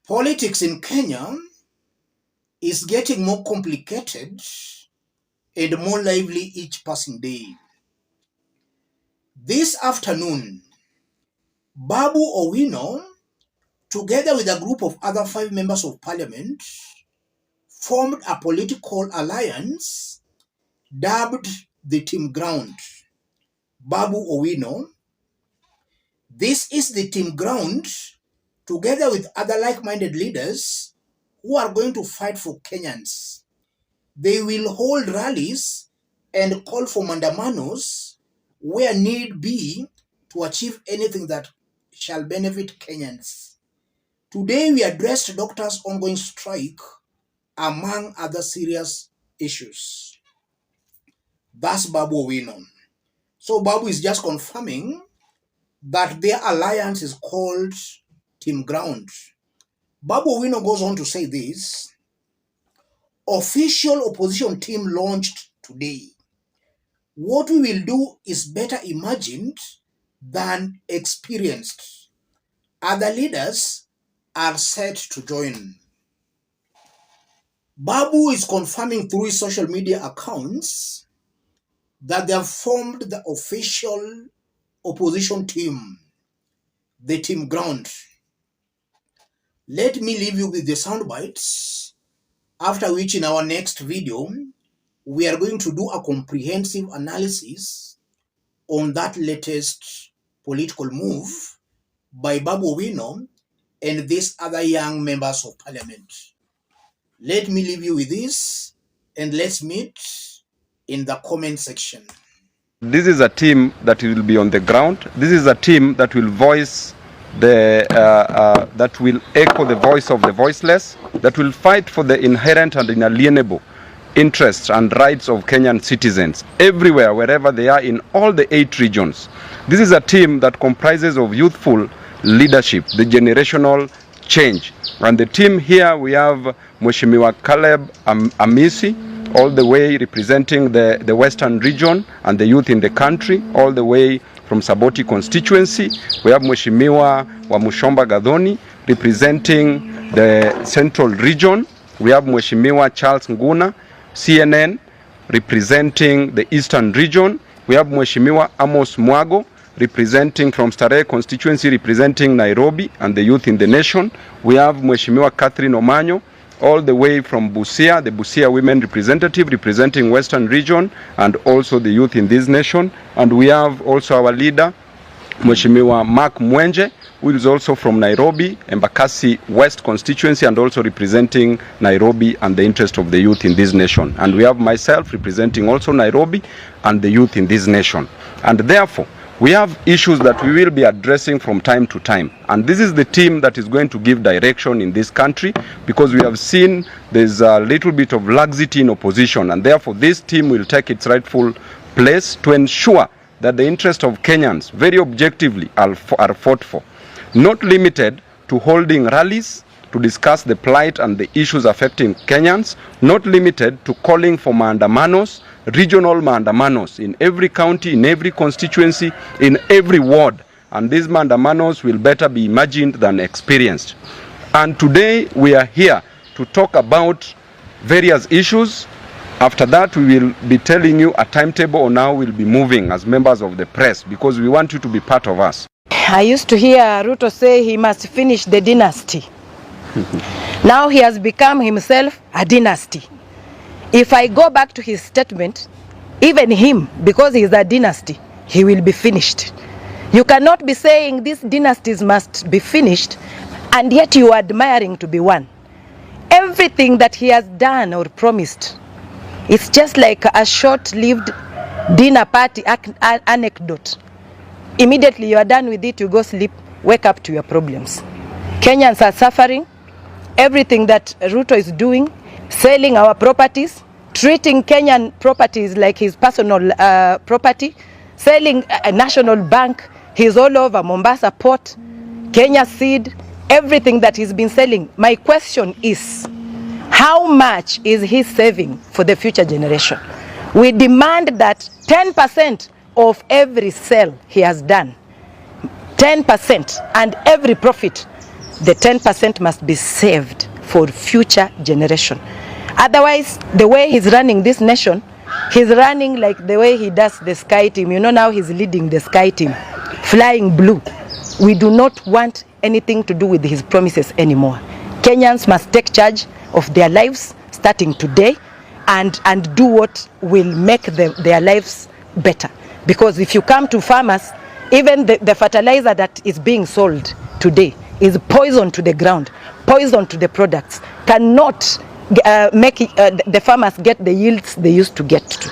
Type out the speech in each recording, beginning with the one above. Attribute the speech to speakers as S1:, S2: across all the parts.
S1: Politics in Kenya is getting more complicated and more lively each passing day. This afternoon, Babu Owino, together with a group of other 5 members of parliament, formed a political alliance dubbed the Team Ground. Babu Owino, this is the Team Ground, together with other like-minded leaders who are going to fight for Kenyans. They will hold rallies and call for mandamanos where need be to achieve anything that shall benefit Kenyans. Today we addressed doctors' ongoing strike, among other serious issues. That's Babu Owino. So Babu is just confirming that their alliance is called Team Ground. Babu Owino goes on to say this: official opposition team launched today. What we will do is better imagined than experienced. Other leaders are set to join. Babu is confirming through his social media accounts that they have formed the official opposition team, the Team Ground. Let me leave you with the sound bites, after which in our next video, we are going to do a comprehensive analysis on that latest political move by Babu Owino and these other young members of parliament. Let me leave you with this, and let's meet in the comment section.
S2: This is a team that will be on the ground. This is a team that will voice that will echo the voice of the voiceless, that will fight for the inherent and inalienable interests and rights of Kenyan citizens everywhere, wherever they are, in all the 8 regions. This is a team that comprises of youthful leadership, the generational change. And the team here, we have Mheshimiwa Caleb Amisi, all the way representing the Western region and the youth in the country, all the way from Saboti constituency. We have Mheshimiwa Wamushomba Gadhoni representing the Central region. We have Mheshimiwa Charles Nguna, CNN, representing the Eastern region. We have Mheshimiwa Amos Mwago, representing from Starehe constituency, representing Nairobi and the youth in the nation. We have Mheshimiwa Catherine Omanyo, all the way from Busia, the Busia women representative, representing Western region and also the youth in this nation. And we have also our leader, Mheshimiwa Mark Mwenje, who is also from Nairobi, Embakasi West constituency, and also representing Nairobi and the interest of the youth in this nation. And we have myself representing also Nairobi and the youth in this nation. And therefore, we have issues that we will be addressing from time to time. And this is the team that is going to give direction in this country, because we have seen there's a little bit of laxity in opposition. And therefore, this team will take its rightful place to ensure that the interest of Kenyans, very objectively, are fought for. Not limited to holding rallies to discuss the plight and the issues affecting Kenyans, not limited to calling for maandamanos, regional maandamanos in every county, in every constituency, in every ward. And these maandamanos will better be imagined than experienced. And today we are here to talk about various issues. After that, we will be telling you a timetable on how we'll be moving as members of the press, because we want you to be part of us.
S3: I used to hear Ruto say he must finish the dynasty. Now he has become himself a dynasty. If I go back to his statement, even him, because he is a dynasty, he will be finished. You cannot be saying these dynasties must be finished and yet you are admiring to be one. Everything that he has done or promised, it's just like a short-lived dinner party anecdote. Immediately you are done with it, you go sleep, wake up to your problems. Kenyans are suffering. Everything that Ruto is doing, selling our properties, treating Kenyan properties like his personal property, selling a national bank, he's all over Mombasa Port, Kenya Seed, everything that he's been selling. My question is, how much is he saving for the future generation? We demand that 10% of every sale he has done, 10%, and every profit the 10% must be saved for future generation. Otherwise, the way he's running this nation, he's running like the way he does the sky team. You know, now he's leading the sky team, flying blue. We do not want anything to do with his promises anymore. Kenyans must take charge of their lives starting today and do what will make their lives better. Because if you come to farmers, even the fertilizer that is being sold today is poison to the ground, poison to the products, cannot make the farmers get the yields they used to get to.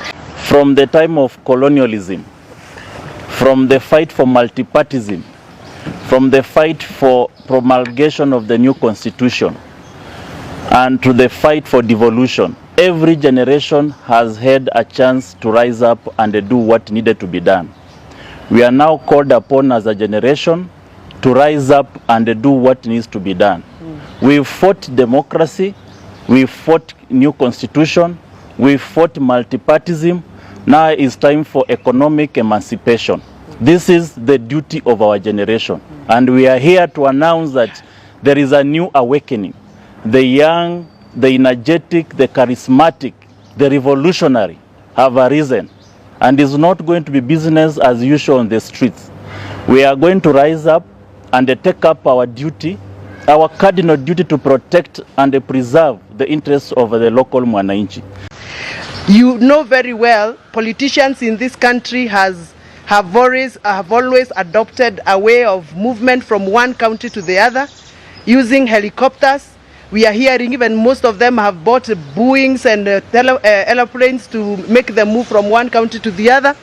S4: From the time of colonialism, from the fight for multipartyism, from the fight for promulgation of the new constitution, and to the fight for devolution, every generation has had a chance to rise up and do what needed to be done. We are now called upon as a generation to rise up and do what needs to be done. We've fought democracy, we've fought new constitution, we've fought multipartyism. Now it's time for economic emancipation. This is the duty of our generation. And we are here to announce that there is a new awakening. The young, the energetic, the charismatic, the revolutionary have arisen. And it's not going to be business as usual on the streets. We are going to rise up and take up our duty, our cardinal duty, to protect and preserve the interests of the local mwananchi.
S5: You know very well, politicians in this country have always adopted a way of movement from one county to the other, using helicopters. We are hearing even most of them have bought Boeings and aeroplanes to make them move from one county to the other.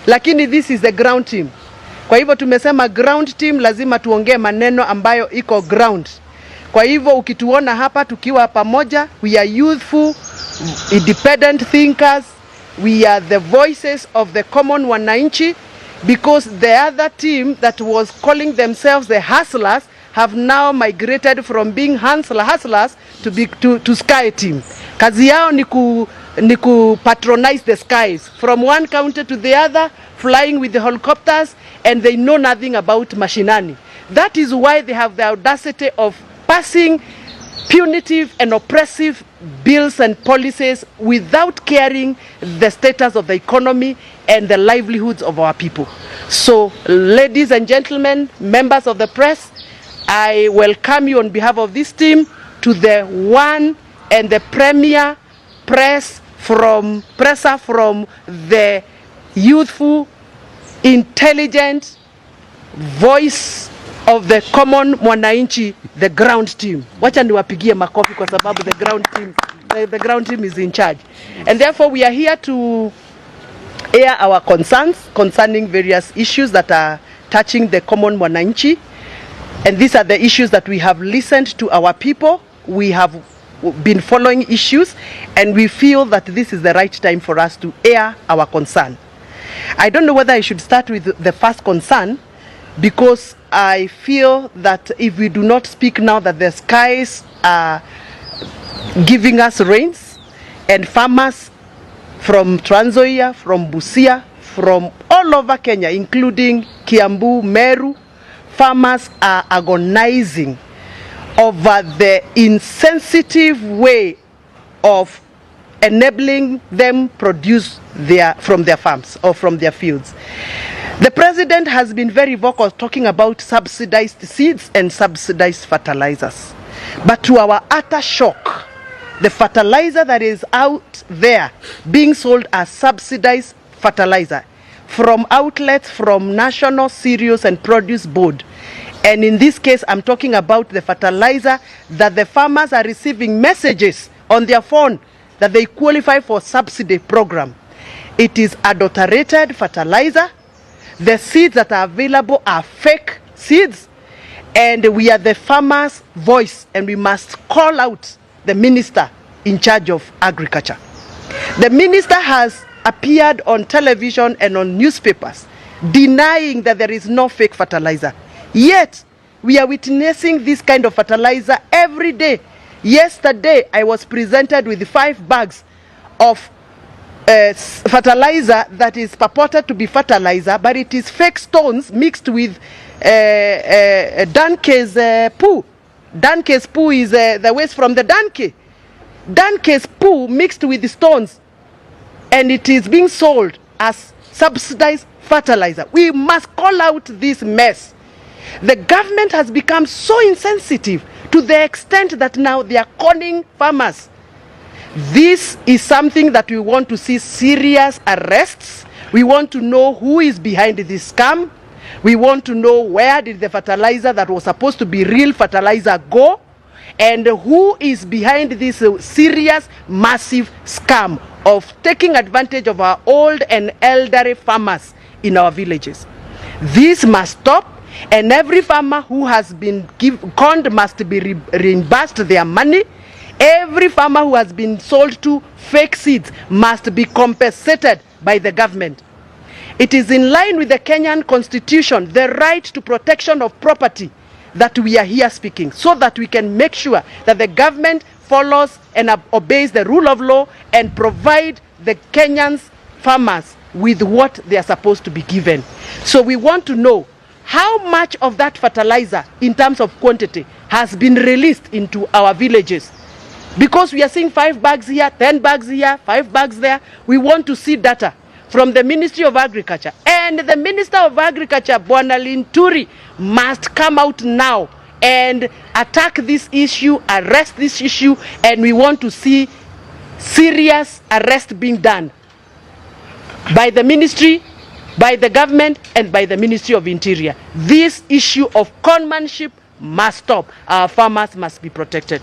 S5: Lakini this is the ground team. Kwa hivyo tumesema ground team lazima tuongee maneno ambayo iko ground. Kwa hivyo ukituona hapa tukiwa pamoja, we are youthful, independent thinkers. We are the voices of the common wananchi, because the other team that was calling themselves the hustlers have now migrated from being hustlers to sky team. Kazi yao ni ku patronize the skies from one county to the other, flying with the helicopters, and they know nothing about mashinani. That is why they have the audacity of passing punitive and oppressive bills and policies without caring the status of the economy and the livelihoods of our people. So, ladies and gentlemen, members of the press, I welcome you on behalf of this team to the one and the premier presser from the youthful, intelligent voice of the common mwananchi, the ground team. Wacha niwapigie makofi kwa sababu the ground team is in charge. And therefore we are here to air our concerns concerning various issues that are touching the common mwananchi. And these are the issues that we have listened to our people. We have been following issues, and we feel that this is the right time for us to air our concern. I don't know whether I should start with the first concern, because I feel that if we do not speak now, that the skies are giving us rains, and farmers from Trans Nzoia, from Busia, from all over Kenya, including Kiambu, Meru, farmers are agonizing over the insensitive way of enabling them produce from their farms or from their fields. The president has been very vocal talking about subsidized seeds and subsidized fertilizers. But to our utter shock, the fertilizer that is out there being sold as subsidized fertilizer from outlets from National Cereals and Produce Board. And in this case, I'm talking about the fertilizer that the farmers are receiving messages on their phone that they qualify for subsidy program. It is adulterated fertilizer. The seeds that are available are fake seeds. And we are the farmers' voice, and we must call out the minister in charge of agriculture. The minister has appeared on television and on newspapers denying that there is no fake fertilizer. Yet, we are witnessing this kind of fertilizer every day. Yesterday, I was presented with 5 bags of fertilizer that is purported to be fertilizer, but it is fake stones mixed with Danke's poo. Danke's poo is the waste from the donkey. Danke's poo mixed with the stones, and it is being sold as subsidized fertilizer. We must call out this mess. The government has become so insensitive to the extent that now they are conning farmers. This is something that we want to see serious arrests. We want to know who is behind this scam. We want to know where did the fertilizer that was supposed to be real fertilizer go, and who is behind this serious, massive scam of taking advantage of our old and elderly farmers in our villages. This must stop, and every farmer who has been conned must be reimbursed their money. Every farmer who has been sold to fake seeds must be compensated by the government. It is in line with the Kenyan Constitution, the right to protection of property, that we are here speaking, so that we can make sure that the government follows and obeys the rule of law and provide the Kenyans farmers with what they are supposed to be given. So we want to know how much of that fertilizer in terms of quantity has been released into our villages. Because we are seeing 5 bags here, 10 bags here, 5 bags there. We want to see data from the Ministry of Agriculture. And the Minister of Agriculture, Bwana Linturi, must come out now and attack this issue, arrest this issue, and we want to see serious arrest being done by the ministry, by the government, and by the Ministry of Interior. This issue of conmanship must stop. Our farmers must be protected.